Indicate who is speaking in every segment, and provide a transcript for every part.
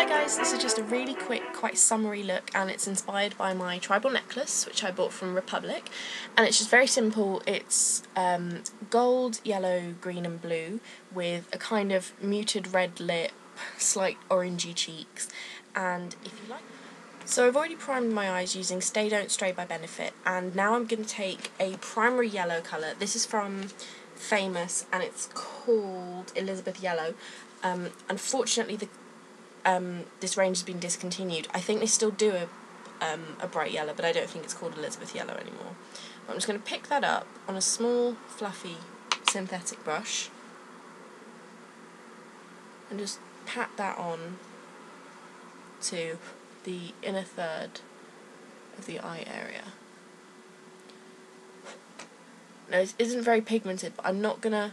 Speaker 1: Hi guys, this is just a really quick, quite summery look, and it's inspired by my tribal necklace, which I bought from Republic, and it's just very simple. It's gold, yellow, green and blue with a kind of muted red lip, slight orangey cheeks, and if you like... So I've already primed my eyes using Stay Don't Stray by Benefit, and now I'm going to take a primary yellow colour. This is from Famous and it's called Elizabeth Yellow. Unfortunately this range has been discontinued. I think they still do a bright yellow, but I don't think it's called Elizabeth Yellow anymore. But I'm just going to pick that up on a small, fluffy, synthetic brush and just pat that on to the inner third of the eye area. Now, it isn't very pigmented, but I'm not going to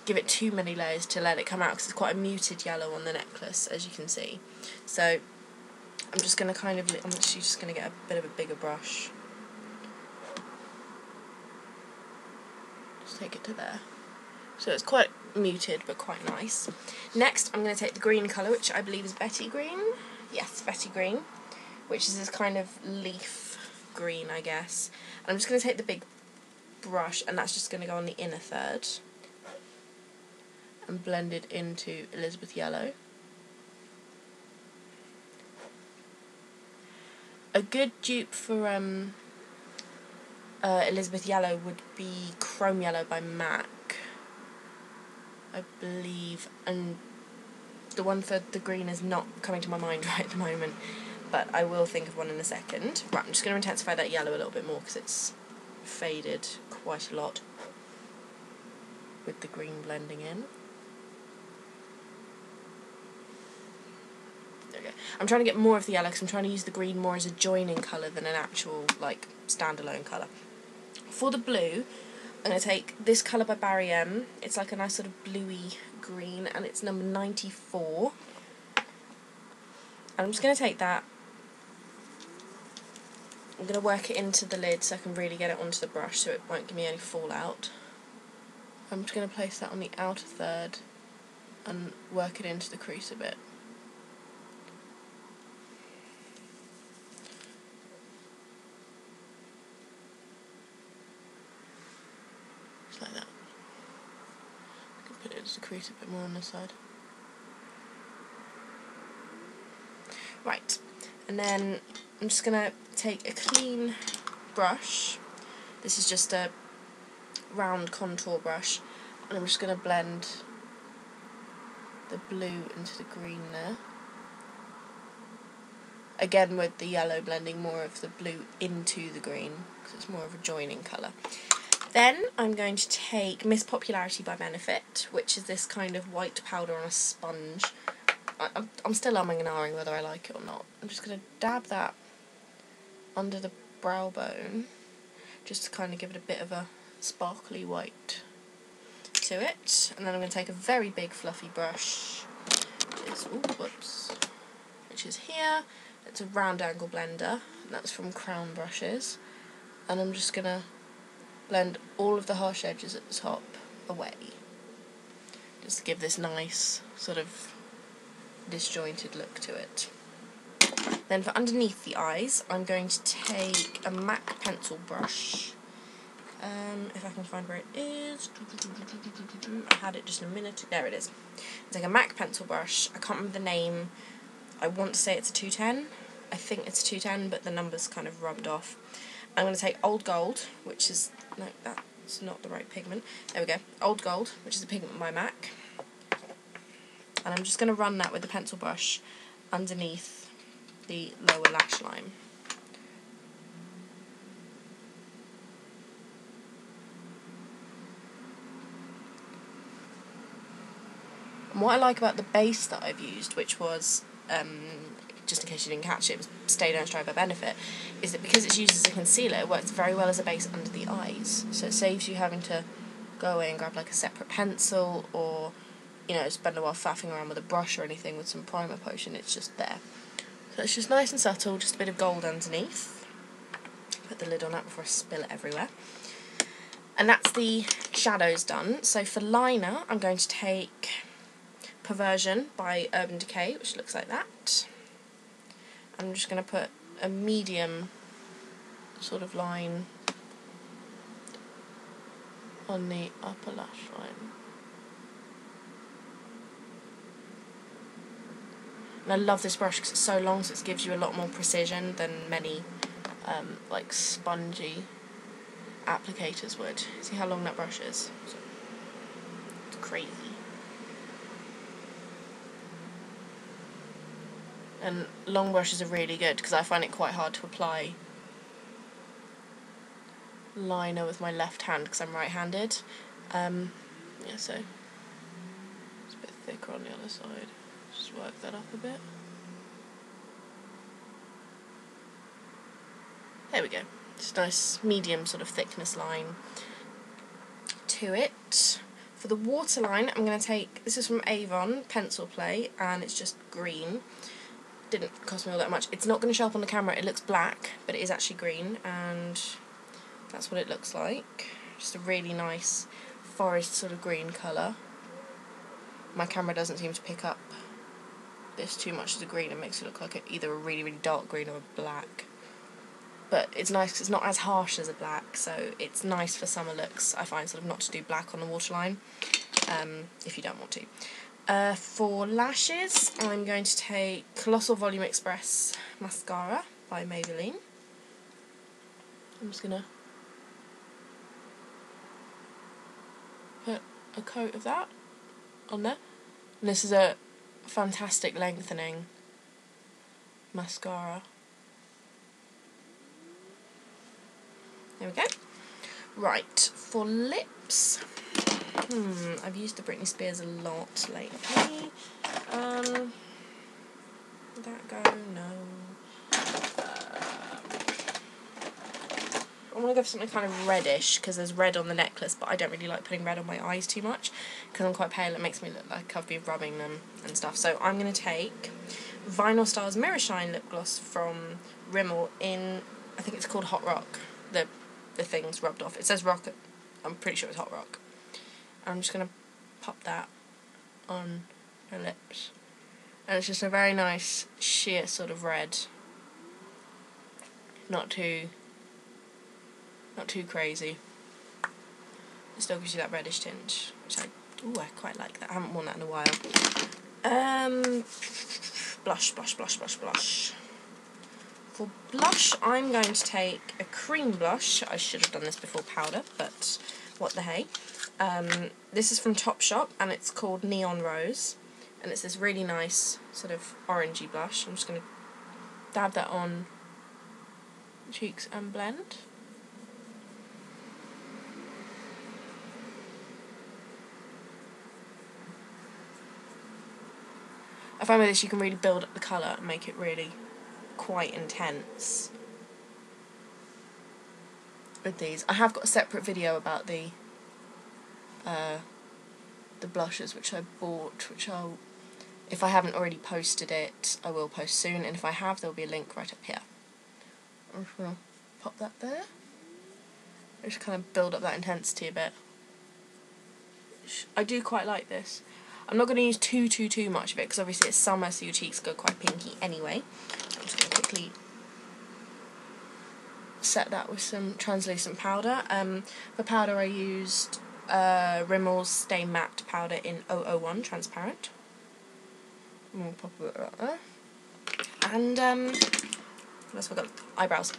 Speaker 1: give it too many layers to let it come out because it's quite a muted yellow on the necklace, as you can see. So I'm just going to I'm actually just going to get a bit of a bigger brush. Just take it to there. So it's quite muted but quite nice. Next I'm going to take the green colour, which I believe is Betty Green. Yes, Betty Green, which is this kind of leaf green, I guess. And I'm just going to take the big brush, and that's just going to go on the inner third and blend it into Elizabeth Yellow. A good dupe for Elizabeth Yellow would be Chrome Yellow by MAC, I believe, and the one for the green is not coming to my mind right at the moment, but I will think of one in a second. Right, I'm just going to intensify that yellow a little bit more because it's faded quite a lot with the green blending in. There we go. I'm trying to get more of the yellow because I'm trying to use the green more as a joining colour than an actual, like, standalone colour. For the blue, I'm going to take this colour by Barry M. It's like a nice sort of bluey green, and it's number 94. And I'm just going to take that. I'm going to work it into the lid so I can really get it onto the brush so it won't give me any fallout. I'm just going to place that on the outer third and work it into the crease a bit. Just like that. I can put it into the crease a bit more on this side. Right, and then I'm just going to take a clean brush. This is just a round contour brush, and I'm just going to blend the blue into the green there. Again with the yellow blending more of the blue into the green because it's more of a joining colour. Then I'm going to take Miss Popularity by Benefit, which is this kind of white powder on a sponge. I'm still umming and ahhing whether I like it or not. I'm just going to dab that under the brow bone just to kind of give it a bit of a sparkly white to it. And then I'm going to take a very big fluffy brush, which is here. It's a round angle blender, and that's from Crown Brushes. And I'm just going to blend all of the harsh edges at the top away, just to give this nice sort of disjointed look to it. Then for underneath the eyes, I'm going to take a MAC pencil brush. If I can find where it is. I had it just a minute. There it is. Take a MAC pencil brush. I can't remember the name. I want to say it's a 210. I think it's a 210, but the number's kind of rubbed off. I'm going to take Old Gold, which is... no, that's not the right pigment. There we go. Old Gold, which is a pigment by MAC. And I'm just going to run that with the pencil brush underneath the lower lash line. And what I like about the base that I've used, which was, just in case you didn't catch it, was Stay Don't Stray by Benefit, is that because it's used as a concealer, it works very well as a base under the eyes. So it saves you having to go away and grab like a separate pencil or, you know, spend a while faffing around with a brush or anything with some primer potion. It's just there. So it's just nice and subtle, just a bit of gold underneath. Put the lid on that before I spill it everywhere. And that's the shadows done. So for liner, I'm going to take Perversion by Urban Decay, which looks like that. I'm just going to put a medium sort of line on the upper lash line. And I love this brush because it's so long, so it gives you a lot more precision than many like spongy applicators would. See how long that brush is? It's crazy. And long brushes are really good because I find it quite hard to apply liner with my left hand because I'm right-handed. Yeah, so it's a bit thicker on the other side. Just work that up a bit. There we go. Just a nice medium sort of thickness line to it. For the waterline, I'm going to take, this is from Avon, Pencil Play, and it's just green. Didn't cost me all that much. It's not going to show up on the camera, it looks black, but it is actually green, and that's what it looks like. Just a really nice forest sort of green colour. My camera doesn't seem to pick up this too much as a green. It makes it look like either a really, really dark green or a black. But it's nice because it's not as harsh as a black, so it's nice for summer looks. I find sort of not to do black on the waterline, if you don't want to. For lashes, I'm going to take Colossal Volume Express Mascara by Maybelline. I'm just going to put a coat of that on there. And this is a fantastic lengthening mascara. There we go. Right, for lips, I've used the Britney Spears a lot lately. Did that go? No. I want to go for something kind of reddish because there's red on the necklace, but I don't really like putting red on my eyes too much because I'm quite pale. It makes me look like I've been rubbing them and stuff. So I'm going to take Vinyl Stars Mirror Shine lip gloss from Rimmel in, I think it's called Hot Rock. The thing's rubbed off. It says rock. I'm pretty sure it's Hot Rock. I'm just going to pop that on my lips. And it's just a very nice sheer sort of red. Not too crazy. It still gives you that reddish tinge, which I quite like that. I haven't worn that in a while. Blush. For blush, I'm going to take a cream blush. I should have done this before powder, but what the hey. This is from Topshop, and it's called Neon Rose. And it's this really nice sort of orangey blush. I'm just going to dab that on cheeks and blend. I find with this you can really build up the colour and make it really quite intense with these. I have got a separate video about the blushes which I bought, which I'll, if I haven't already posted it, I will post soon, and if I have, there'll be a link right up here. I'm just going to pop that there. Just kind of build up that intensity a bit. I do quite like this. I'm not going to use too much of it because obviously it's summer, so your cheeks go quite pinky anyway. I'm just going to quickly set that with some translucent powder. For powder I used Rimmel's Stay Matte powder in 001 transparent. And we'll pop a bit right there. And what else have I got? Eyebrows.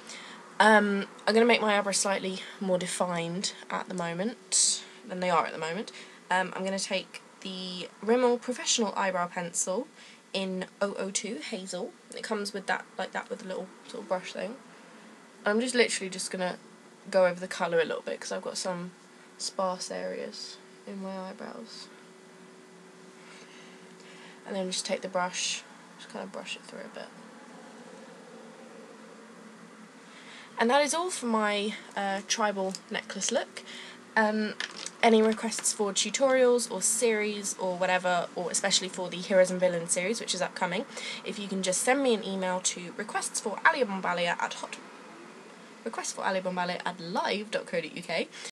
Speaker 1: I'm going to make my eyebrows slightly more defined at the moment than they are at the moment. I'm going to take the Rimmel Professional Eyebrow Pencil in 002 Hazel. It comes with that, like that, with a little sort of brush thing. I'm just literally just going to go over the colour a little bit because I've got some sparse areas in my eyebrows. And then just take the brush, just kind of brush it through a bit. And that is all for my tribal necklace look. Any requests for tutorials or series or whatever, or especially for the Heroes and Villains series, which is upcoming, if you can just send me an email to requestsforaliabombalia@live.co.uk,